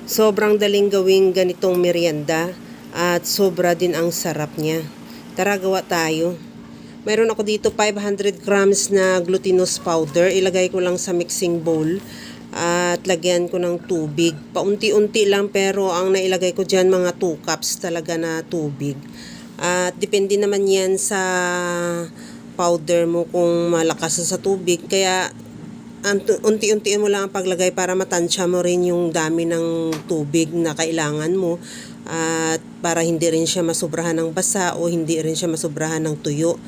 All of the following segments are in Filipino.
Sobrang daling gawing ganitong merienda at sobra din ang sarap niya. Tara, gawa tayo. Mayroon ako dito 500 grams na glutinous powder. Ilagay ko lang sa mixing bowl at lagyan ko ng tubig. Paunti-unti lang pero ang nailagay ko dyan mga 2 cups talaga na tubig. At depende naman yan sa powder mo kung malakas sa tubig. Kaya unti-untiin mo lang ang paglagay para matansya mo rin yung dami ng tubig na kailangan mo at para hindi rin siya masubrahan ng basa o hindi rin siya masubrahan ng tuyo.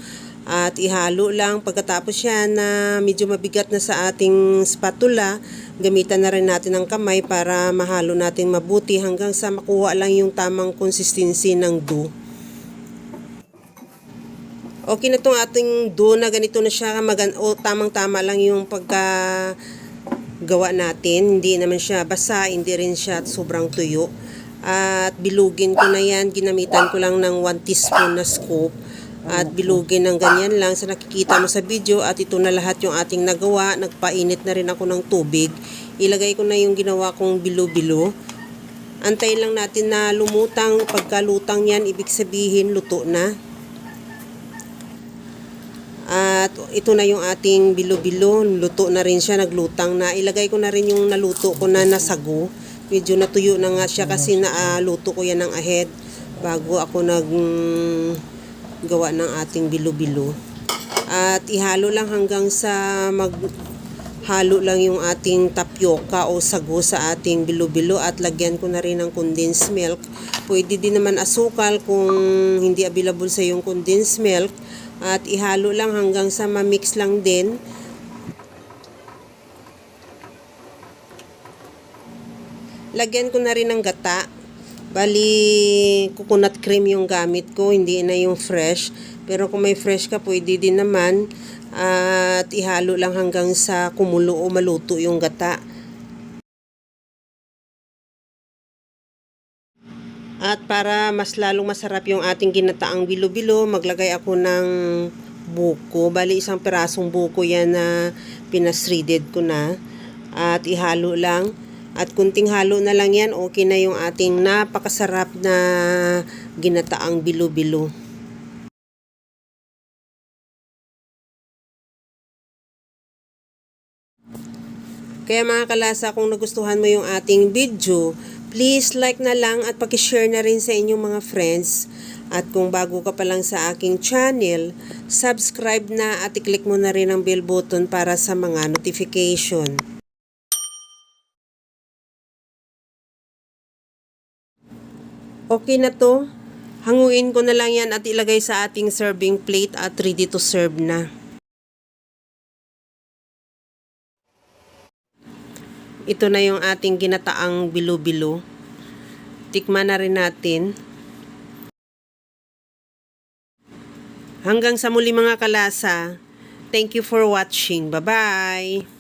At ihalo lang pagkatapos yan na medyo mabigat na sa ating spatula, gamitan na rin natin ang kamay para mahalo natin mabuti hanggang sa makuha lang yung tamang consistency ng dough. Okay na itong ating dough na ganito na siya, tamang-tama lang yung pagkagawa natin. Hindi naman siya basa, hindi rin siya sobrang tuyo. At bilugin ko na yan, ginamitan ko lang ng 1 teaspoon na scoop. At bilugin ng ganyan lang sa nakikita mo sa video at ito na lahat yung ating nagawa. Nagpainit na rin ako ng tubig. Ilagay ko na yung ginawa kong bilo-bilo. Antayin lang natin na lumutang. Pagkalutang yan, ibig sabihin luto na. At ito na yung ating bilo-bilo, luto na rin siya, naglutang na. Ilagay ko na rin yung naluto ko na nasago. Medyo natuyo na nga siya kasi naluto ko yan ng ahead bago ako gawa ng ating bilo-bilo. At ihalo lang hanggang sa maghalo lang yung ating tapioca o sago sa ating bilo-bilo at lagyan ko na rin ng condensed milk. Pwede din naman asukal kung hindi available sa yung condensed milk. At ihalo lang hanggang sa ma-mix lang din. Lagyan ko na rin ng gata. Bali, coconut cream yung gamit ko, hindi na yung fresh. Pero kung may fresh ka, pwede din naman. At ihalo lang hanggang sa kumulo o maluto yung gata. At para mas lalong masarap yung ating ginataang bilo-bilo, maglagay ako ng buko. Bali, isang pirasong buko yan na pinasreaded ko na. At ihalo lang. At kunting halo na lang yan, okay na yung ating napakasarap na ginataang bilo-bilo. Kaya mga kalasa, kung nagustuhan mo yung ating video, please like na lang at pakishare na rin sa inyong mga friends. At kung bago ka pa lang sa aking channel, subscribe na at i-click mo na rin ang bell button para sa mga notification. Okay na to. Hanguin ko na lang yan at ilagay sa ating serving plate at ready to serve na. Ito na yung ating ginataang bilo-bilo. Tikman na rin natin. Hanggang sa muli mga kalasa. Thank you for watching. Bye-bye!